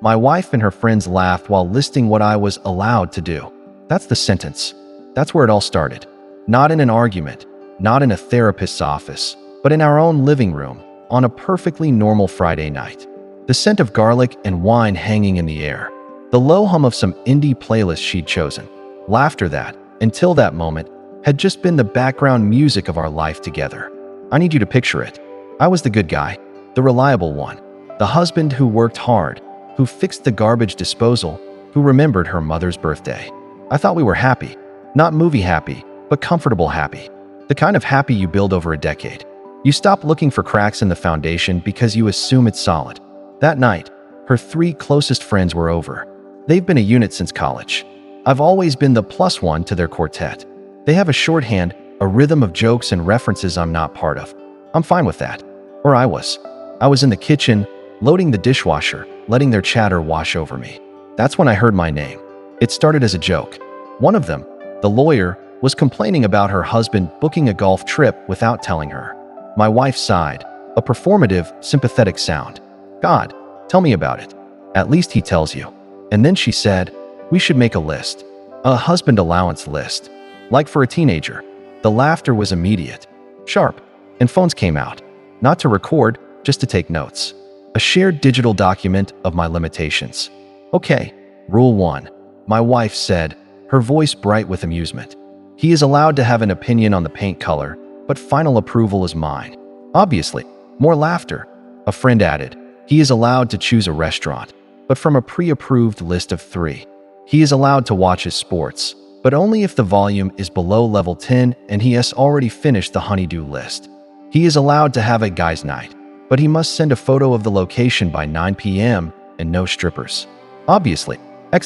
My wife and her friends laughed while listing what I was allowed to do. That's the sentence. That's where it all started. Not in an argument, not in a therapist's office, but in our own living room on a perfectly normal Friday night. The scent of garlic and wine hanging in the air. The low hum of some indie playlist she'd chosen. Laughter that, until that moment, had just been the background music of our life together. I need you to picture it. I was the good guy, the reliable one, the husband who worked hard, who fixed the garbage disposal, who remembered her mother's birthday. I thought we were happy, not movie happy, but comfortable happy. The kind of happy you build over a decade. You stop looking for cracks in the foundation because you assume it's solid. That night, her 3 closest friends were over. They've been a unit since college. I've always been the plus one to their quartet. They have a shorthand, a rhythm of jokes and references I'm not part of. I'm fine with that. Or I was. I was in the kitchen, loading the dishwasher, letting their chatter wash over me. That's when I heard my name. It started as a joke. One of them, the lawyer, was complaining about her husband booking a golf trip without telling her. My wife sighed, a performative, sympathetic sound. God, tell me about it. At least he tells you. And then she said, we should make a list. A husband allowance list. Like for a teenager. The laughter was immediate. Sharp. And phones came out. Not to record, just to take notes. A shared digital document of my limitations. Okay, rule 1. My wife said, her voice bright with amusement. He is allowed to have an opinion on the paint color, but final approval is mine. Obviously, more laughter. A friend added, he is allowed to choose a restaurant, but from a pre-approved list of 3. He is allowed to watch his sports, but only if the volume is below level 10 and he has already finished the honeydew list. He is allowed to have a guys' night, but he must send a photo of the location by 9 p.m. and no strippers. Obviously,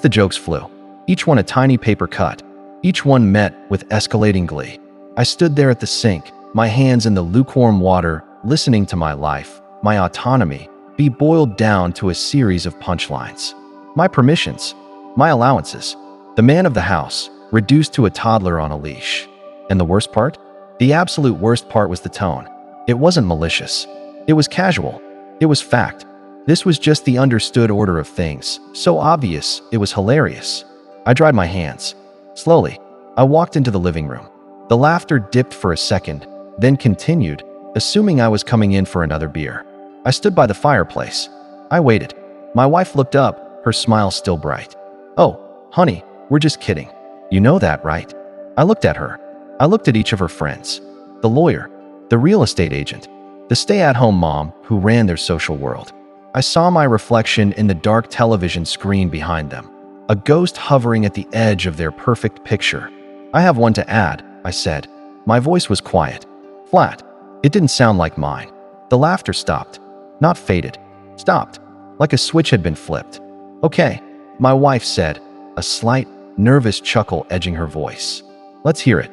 the jokes flew. Each one a tiny paper cut. Each one met with escalating glee. I stood there at the sink, my hands in the lukewarm water, listening to my life, my autonomy, be boiled down to a series of punchlines. My permissions, my allowances, the man of the house, reduced to a toddler on a leash. And the worst part? The absolute worst part was the tone. It wasn't malicious. It was casual. It was fact. This was just the understood order of things, so obvious it was hilarious. I dried my hands. Slowly, I walked into the living room. The laughter dipped for a second, then continued, assuming I was coming in for another beer. I stood by the fireplace. I waited. My wife looked up, her smile still bright. Oh, honey, we're just kidding. You know that, right? I looked at her. I looked at each of her friends. The lawyer, the real estate agent, the stay-at-home mom who ran their social world. I saw my reflection in the dark television screen behind them, a ghost hovering at the edge of their perfect picture. I have one to add, I said. My voice was quiet, flat. It didn't sound like mine. The laughter stopped. Not faded. Stopped. Like a switch had been flipped. Okay, my wife said, a slight, nervous chuckle edging her voice. Let's hear it.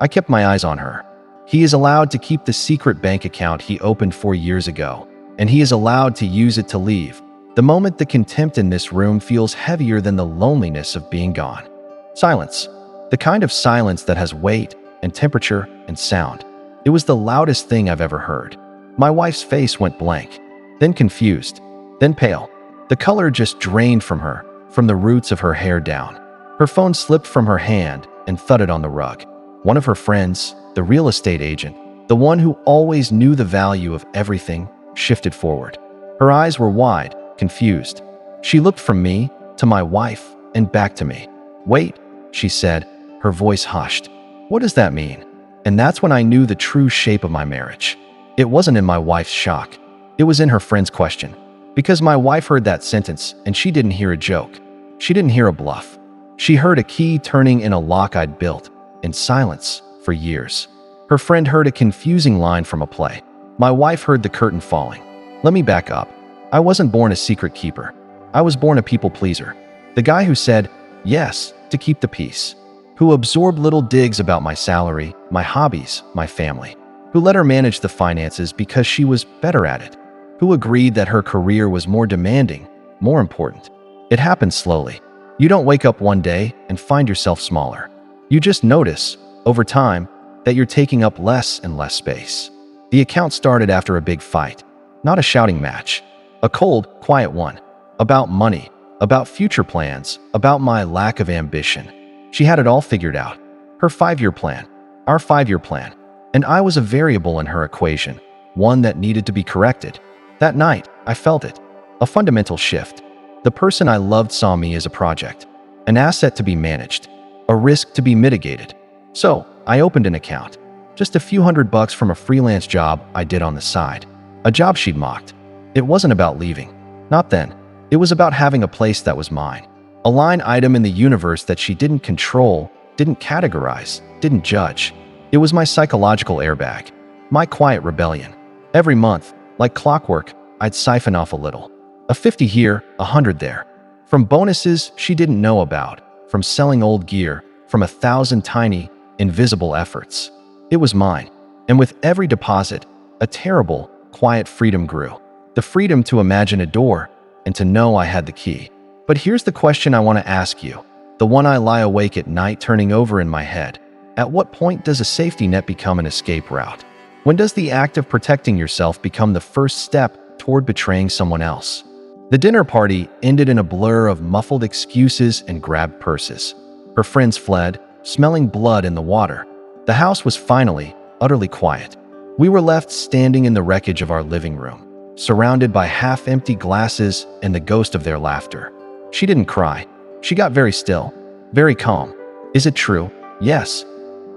I kept my eyes on her. He is allowed to keep the secret bank account he opened 4 years ago, and he is allowed to use it to leave. The moment the contempt in this room feels heavier than the loneliness of being gone. Silence. The kind of silence that has weight and temperature and sound. It was the loudest thing I've ever heard. My wife's face went blank, then confused, then pale. The color just drained from her, from the roots of her hair down. Her phone slipped from her hand and thudded on the rug. One of her friends, the real estate agent, the one who always knew the value of everything, shifted forward. Her eyes were wide, confused. She looked from me to my wife and back to me. Wait, she said, her voice hushed. What does that mean? And that's when I knew the true shape of my marriage. It wasn't in my wife's shock. It was in her friend's question. Because my wife heard that sentence and she didn't hear a joke. She didn't hear a bluff. She heard a key turning in a lock I'd built, in silence, for years. Her friend heard a confusing line from a play. My wife heard the curtain falling. Let me back up. I wasn't born a secret keeper. I was born a people pleaser. The guy who said yes to keep the peace. Who absorbed little digs about my salary, my hobbies, my family. Who let her manage the finances because she was better at it. Who agreed that her career was more demanding, more important. It happened slowly. You don't wake up one day and find yourself smaller. You just notice, over time, that you're taking up less and less space. The account started after a big fight. Not a shouting match. A cold, quiet one. about money, about future plans, about my lack of ambition. She had it all figured out. Her 5-year plan, our 5-year plan, and I was a variable in her equation, one that needed to be corrected. That night, I felt it. A fundamental shift. The person I loved saw me as a project, an asset to be managed, a risk to be mitigated. So, I opened an account. Just a few $100 from a freelance job I did on the side. A job she'd mocked. It wasn't about leaving. Not then. It was about having a place that was mine. A line item in the universe that she didn't control, didn't categorize, didn't judge. It was my psychological airbag. My quiet rebellion. Every month, like clockwork, I'd siphon off a little. A 50 here, 100 there. From bonuses she didn't know about, from selling old gear, from 1,000 tiny, invisible efforts. It was mine. And with every deposit, a terrible, quiet freedom grew. The freedom to imagine a door and to know I had the key. But here's the question I want to ask you, the one I lie awake at night turning over in my head. At what point does a safety net become an escape route? When does the act of protecting yourself become the first step toward betraying someone else? The dinner party ended in a blur of muffled excuses and grabbed purses. Her friends fled, smelling blood in the water. The house was finally, utterly quiet. We were left standing in the wreckage of our living room, surrounded by half-empty glasses and the ghost of their laughter. She didn't cry. She got very still, very calm. Is it true? Yes.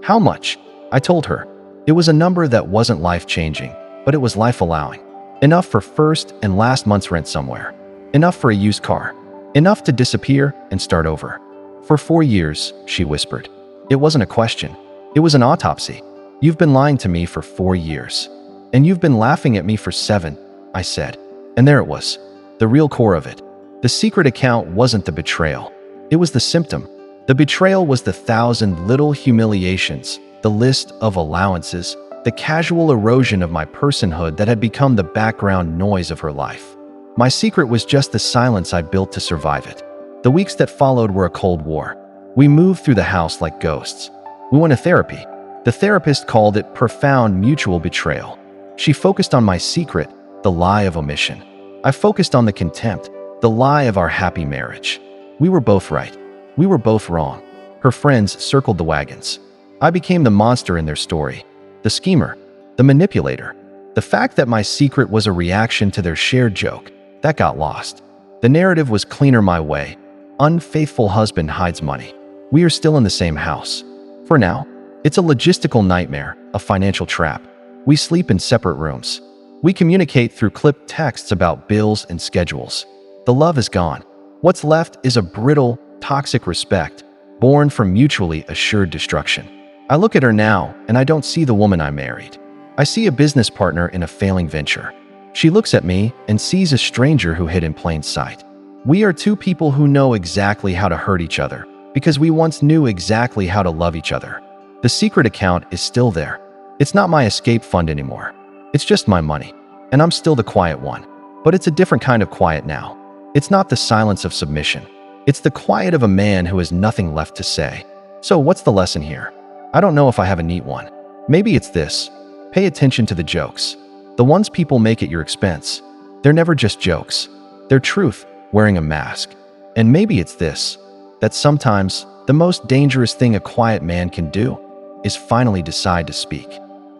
How much? I told her. It was a number that wasn't life-changing, but it was life-allowing. Enough for first and last month's rent somewhere. Enough for a used car. Enough to disappear and start over. For 4 years, she whispered. It wasn't a question. It was an autopsy. You've been lying to me for 4 years. And you've been laughing at me for 7, I said. And there it was. The real core of it. The secret account wasn't the betrayal. It was the symptom. The betrayal was the 1,000 little humiliations, the list of allowances, the casual erosion of my personhood that had become the background noise of her life. My secret was just the silence I built to survive it. The weeks that followed were a cold war. We moved through the house like ghosts. We went to therapy. The therapist called it profound mutual betrayal. She focused on my secret, the lie of omission. I focused on the contempt, the lie of our happy marriage. We were both right. We were both wrong. Her friends circled the wagons. I became the monster in their story, the schemer, the manipulator. The fact that my secret was a reaction to their shared joke, that got lost. The narrative was cleaner my way. Unfaithful husband hides money. We are still in the same house. For now, it's a logistical nightmare, a financial trap. We sleep in separate rooms. We communicate through clipped texts about bills and schedules. The love is gone. What's left is a brittle, toxic respect, born from mutually assured destruction. I look at her now, and I don't see the woman I married. I see a business partner in a failing venture. She looks at me and sees a stranger who hid in plain sight. We are two people who know exactly how to hurt each other, because we once knew exactly how to love each other. The secret account is still there. It's not my escape fund anymore. It's just my money, and I'm still the quiet one. But it's a different kind of quiet now. It's not the silence of submission. It's the quiet of a man who has nothing left to say. So what's the lesson here? I don't know if I have a neat one. Maybe it's this. Pay attention to the jokes. The ones people make at your expense. They're never just jokes. They're truth, wearing a mask. And maybe it's this, that sometimes the most dangerous thing a quiet man can do is finally decide to speak.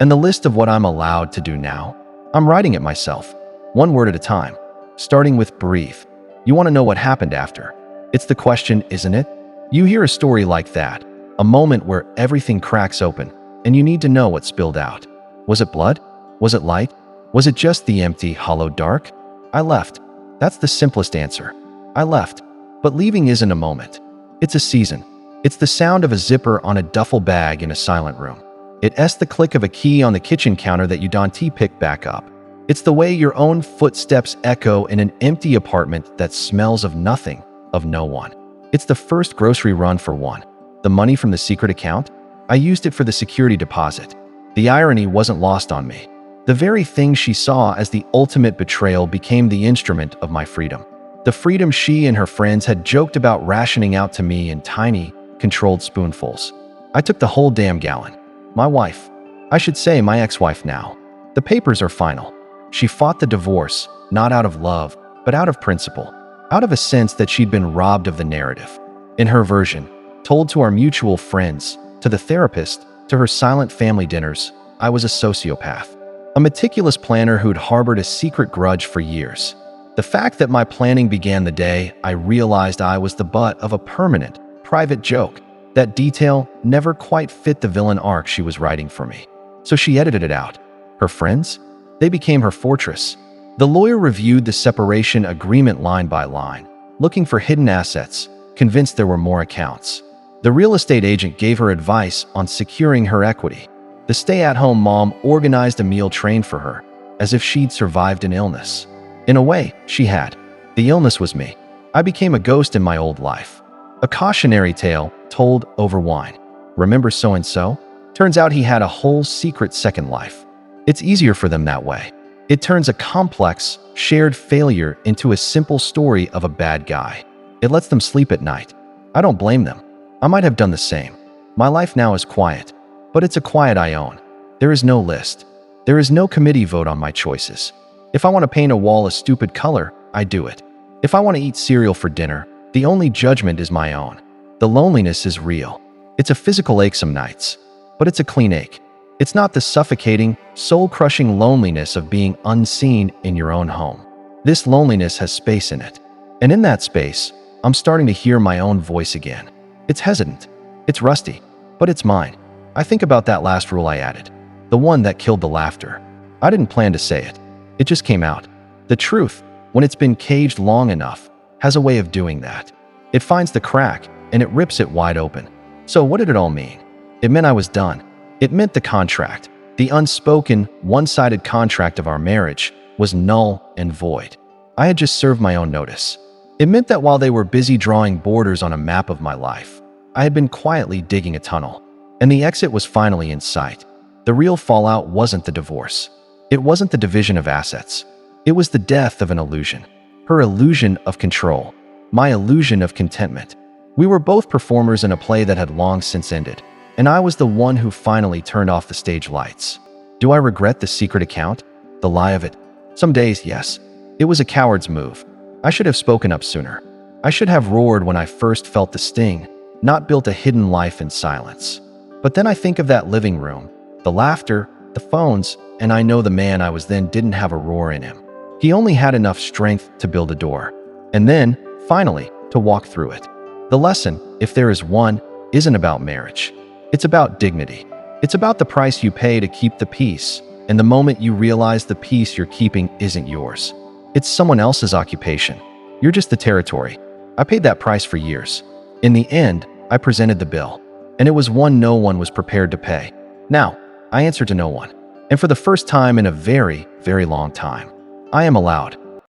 And the list of what I'm allowed to do now, I'm writing it myself, one word at a time, starting with breathe. You want to know what happened after? It's the question, isn't it? You hear a story like that, a moment where everything cracks open, and you need to know what spilled out. Was it blood? Was it light? Was it just the empty, hollow dark? I left. That's the simplest answer. I left. But leaving isn't a moment. It's a season. It's the sound of a zipper on a duffel bag in a silent room. It's the click of a key on the kitchen counter that you don't pick back up. It's the way your own footsteps echo in an empty apartment that smells of nothing, of no one. It's the first grocery run for one. The money from the secret account? I used it for the security deposit. The irony wasn't lost on me. The very thing she saw as the ultimate betrayal became the instrument of my freedom. The freedom she and her friends had joked about rationing out to me in tiny, controlled spoonfuls. I took the whole damn gallon. My wife. I should say my ex-wife now. The papers are final. She fought the divorce, not out of love, but out of principle. out of a sense that she'd been robbed of the narrative. In her version, told to our mutual friends, to the therapist, to her silent family dinners, I was a sociopath. A meticulous planner who'd harbored a secret grudge for years. The fact that my planning began the day I realized I was the butt of a permanent, private joke. That detail never quite fit the villain arc she was writing for me. So she edited it out. Her friends? They became her fortress. The lawyer reviewed the separation agreement line by line, looking for hidden assets, convinced there were more accounts. The real estate agent gave her advice on securing her equity. The stay-at-home mom organized a meal train for her, as if she'd survived an illness. In a way, she had. The illness was me. I became a ghost in my old life. A cautionary tale told over wine. Remember so-and-so? Turns out he had a whole secret second life. It's easier for them that way. It turns a complex, shared failure into a simple story of a bad guy. It lets them sleep at night. I don't blame them. I might have done the same. My life now is quiet, but it's a quiet I own. There is no list. There is no committee vote on my choices. If I want to paint a wall a stupid color, I do it. If I want to eat cereal for dinner, the only judgment is my own. The loneliness is real. It's a physical ache some nights, but it's a clean ache. It's not the suffocating, soul-crushing loneliness of being unseen in your own home. This loneliness has space in it. And in that space, I'm starting to hear my own voice again. It's hesitant. It's rusty. But it's mine. I think about that last rule I added. The one that killed the laughter. I didn't plan to say it. It just came out. The truth, when it's been caged long enough, has a way of doing that. It finds the crack, and it rips it wide open. So what did it all mean? It meant I was done. It meant the contract, the unspoken, one-sided contract of our marriage, was null and void. I had just served my own notice. It meant that while they were busy drawing borders on a map of my life, I had been quietly digging a tunnel, and the exit was finally in sight. The real fallout wasn't the divorce. It wasn't the division of assets. It was the death of an illusion. Her illusion of control. My illusion of contentment. We were both performers in a play that had long since ended, and I was the one who finally turned off the stage lights. Do I regret the secret account? The lie of it? Some days, yes. It was a coward's move. I should have spoken up sooner. I should have roared when I first felt the sting, not built a hidden life in silence. But then I think of that living room, the laughter, the phones, and I know the man I was then didn't have a roar in him. He only had enough strength to build a door, and then, finally, to walk through it. The lesson, if there is one, isn't about marriage. It's about dignity. It's about the price you pay to keep the peace, and the moment you realize the peace you're keeping isn't yours. It's someone else's occupation. You're just the territory. I paid that price for years. In the end, I presented the bill, and it was one no one was prepared to pay. Now, I answer to no one. And for the first time in a very, very long time, I am allowed.